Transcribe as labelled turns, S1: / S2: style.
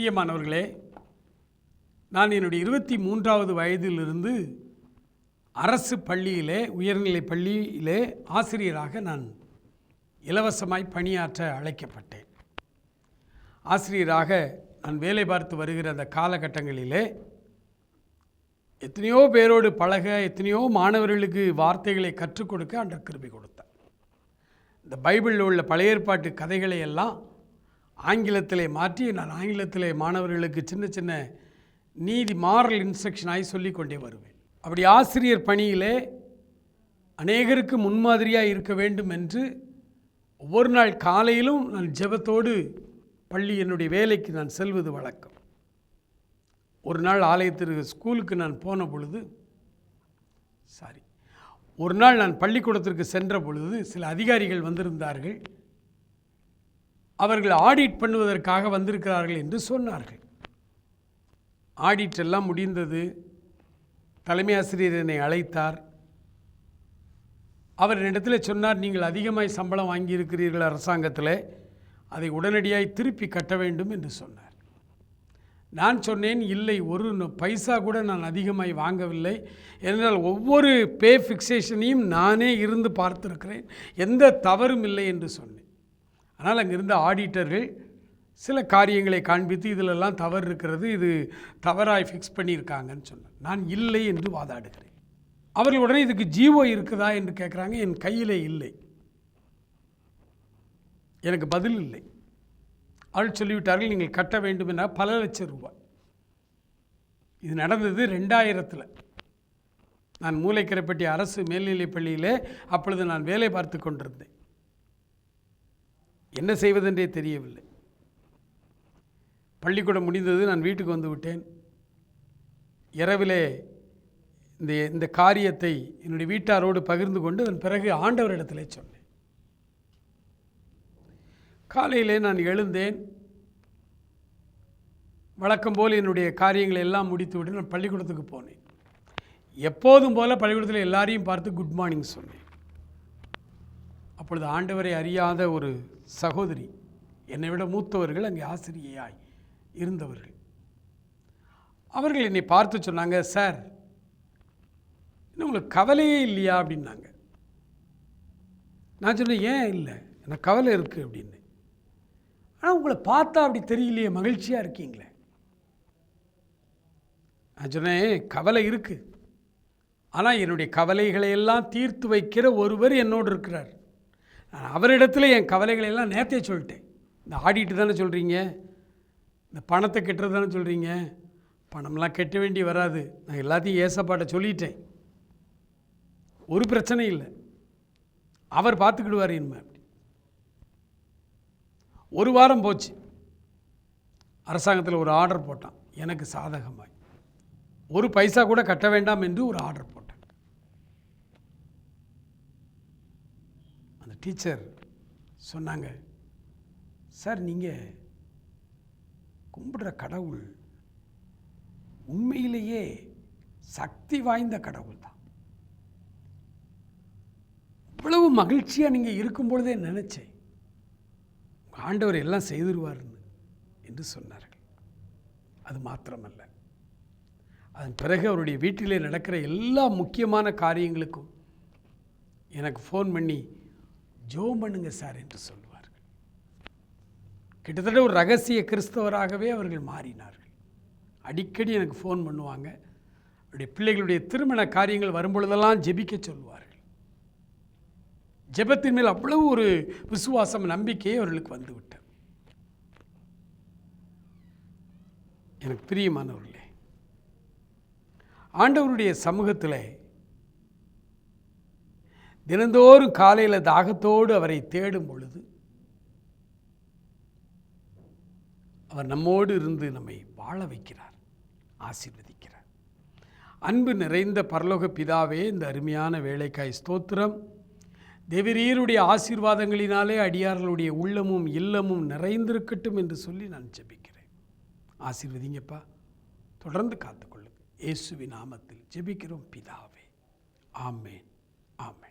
S1: பிரியமானவர்களே, நான் என்னுடைய 23வது வயதிலிருந்து அரசு பள்ளியிலே, உயர்நிலை பள்ளியிலே ஆசிரியராக நான் இலவசமாய் பணியாற்ற அழைக்கப்பட்டேன். ஆசிரியராக நான் வேலை பார்த்து வருகிற அந்த காலகட்டங்களிலே எத்தனையோ பேரோடு பழக, எத்தனையோ மாணவர்களுக்கு வார்த்தைகளை கற்றுக் கொடுக்க ஆண்டவர் கிருபை கொடுத்தார். இந்த பைபிளில் உள்ள பழைய ஏற்பாட்டு கதைகளை எல்லாம் ஆங்கிலத்திலே மாற்றி நான் ஆங்கிலத்திலே மாணவர்களுக்கு சின்ன சின்ன மாரல் இன்ஸ்ட்ரக்ஷனாய் சொல்லிக் கொண்டே வருவேன். அப்படி ஆசிரியர் பணியிலே அநேகருக்கு முன்மாதிரியாக இருக்க வேண்டும் என்று ஒவ்வொரு நாள் காலையிலும் நான் ஜெபத்தோடு பள்ளி என்னுடைய வேலைக்கு நான் செல்வது வழக்கம். ஒரு நாள் ஆலயத்திற்கு ஸ்கூலுக்கு நான் போன பொழுது ஒரு நாள் நான் பள்ளிக்கூடத்திற்கு சென்ற பொழுது சில அதிகாரிகள் வந்திருந்தார்கள். அவர்கள் ஆடிட் பண்ணுவதற்காக வந்திருக்கிறார்கள் என்று சொன்னார்கள். ஆடிட் எல்லாம் முடிந்தது. தலைமை ஆசிரியர் என்னை அழைத்தார். அவர் என்னிடத்தில் சொன்னார், நீங்கள் அதிகமாய் சம்பளம் வாங்கியிருக்கிறீர்கள் அரசாங்கத்தில், அதை உடனடியாய் திருப்பி கட்ட வேண்டும் என்று சொன்னார். நான் சொன்னேன், இல்லை, ஒரு பைசா கூட நான் அதிகமாய் வாங்கவில்லை. ஏனென்றால் ஒவ்வொரு பே ஃபிக்சேஷனையும் நானே இருந்து பார்த்துருக்கிறேன், எந்த தவறும் இல்லை என்று சொன்னேன். ஆனால் அங்கிருந்த ஆடிட்டர்கள் சில காரியங்களை காண்பித்து இதிலெல்லாம் தவறு இருக்கிறது, இது தவறாய் ஃபிக்ஸ் பண்ணியிருக்காங்கன்னு சொன்னேன். நான் இல்லை என்று வாதாடுகிறேன். அவர்கள் உடனே இதுக்கு ஜீவோ இருக்குதா என்று கேட்குறாங்க. என் கையிலே இல்லை, எனக்கு பதில் இல்லை. அவள் சொல்லிவிட்டார்கள், நீங்கள் கட்ட வேண்டும் என பல லட்சம் ரூபாய். இது நடந்தது 2000. நான் மூலைக்கரைப்பட்டி அரசு மேல்நிலைப் பள்ளியிலே அப்பொழுது நான் வேலை பார்த்து கொண்டிருந்தேன். என்ன செய்வதென்றே தெரியவில்லை. பள்ளிக்கூடம் முடிந்தது, நான் வீட்டுக்கு வந்து விட்டேன். இரவிலே இந்த காரியத்தை என்னுடைய வீட்டாரோடு பகிர்ந்து கொண்டு அதன் பிறகு ஆண்டவரிடத்திலே சொன்னேன். காலையிலே நான் எழுந்தேன். வழக்கம் போல் என்னுடைய காரியங்களை எல்லாம் முடித்துவிட்டு நான் பள்ளிக்கூடத்துக்கு போனேன். எப்போதும் போல் பள்ளிக்கூடத்தில் எல்லாரையும் பார்த்து குட் மார்னிங் சொன்னேன். அப்பொழுது ஆண்டவரை அறியாத ஒரு சகோதரி, என்னை விட மூத்தவர்கள், அங்கே ஆசிரியையாய் இருந்தவர்கள், அவர்கள் என்னை பார்த்து சொன்னாங்க, சார், இன்னும் உங்களுக்கு கவலையே இல்லையா அப்படின்னாங்க. நான் சொன்னேன், ஏன் இல்லை, எனக்கு கவலை இருக்குது அப்படின்னு. ஆனால் உங்களை பார்த்தா அப்படி தெரியலையே, மகிழ்ச்சியாக இருக்கீங்களே. நான் சொன்னேன், கவலை இருக்குது, ஆனால் என்னுடைய கவலைகளை எல்லாம் தீர்த்து வைக்கிற ஒருவர் என்னோடு இருக்கிறார். நான் அவரிடத்துல என் கவலைகளை எல்லாம் நேற்றே சொல்லிட்டேன். இந்த ஆடிட்டு தானே சொல்கிறீங்க, இந்த பணத்தை கெட்டுறது தானே சொல்கிறீங்க, பணம்லாம் கெட்ட வேண்டி வராது, நான் எல்லாத்தையும் ஏசப்பாட்ட சொல்லிட்டேன், ஒரு பிரச்சனை இல்லை, அவர் பார்த்துக்கிடுவார் இனிமே. ஒரு வாரம் போச்சு. அரசாங்கத்தில் ஒரு ஆர்டர் போட்டான் எனக்கு சாதகமாய், ஒரு பைசா கூட கட்ட வேண்டாம் என்று ஒரு ஆர்டர் போட்டான். அந்த டீச்சர் சொன்னாங்க, சார், நீங்கள் கும்பிடுற கடவுள் உண்மையிலேயே சக்தி வாய்ந்த கடவுள் தான். இவ்வளவு மகிழ்ச்சியாக நீங்கள் இருக்கும் பொழுதே நினச்சேன், ஆண்டவர் எல்லாம் செய்திருவார்னு என்று சொன்னார்கள். அது மாத்திரமல்ல, அதன் பிறகு அவருடைய வீட்டிலே நடக்கிற எல்லா முக்கியமான காரியங்களுக்கும் எனக்கு ஃபோன் பண்ணி ஜெபம் பண்ணுங்க சார் என்று சொல்லுவார்கள். கிட்டத்தட்ட ஒரு ரகசிய கிறிஸ்தவராகவே அவர்கள் மாறினார்கள். அடிக்கடி எனக்கு ஃபோன் பண்ணுவாங்க. அவருடைய பிள்ளைகளுடைய திருமண காரியங்கள் வரும்பொழுதெல்லாம் ஜெபிக்க சொல்லுவார்கள். ஜெபத்தின் மேல் அவ்வளவு ஒரு விசுவாசம், நம்பிக்கையை அவர்களுக்கு வந்துவிட்டது. எனக்கு பிரியமானவர்களே, ஆண்டவருடைய சமூகத்தில் தினந்தோறும் காலையில் தாகத்தோடு அவரை தேடும் பொழுது அவர் நம்மோடு இருந்து நம்மை வாழ வைக்கிறார், ஆசீர்வதிக்கிறார். அன்பு நிறைந்த பரலோக பிதாவே, இந்த அருமையான வேலைக்காய் ஸ்தோத்திரம். தேவரீருடைய ஆசீர்வாதங்களினாலே அடியார்களுடைய உள்ளமும் இல்லமும் நிறைந்திருக்கட்டும் என்று சொல்லி நான் ஜெபிக்கிறேன். ஆசீர்வதிங்கப்பா, தொடர்ந்து காத்துக்கொள்ளுங்க. இயேசுவின் நாமத்தில் ஜெபிக்கிறோம் பிதாவே. ஆமேன், ஆமேன்.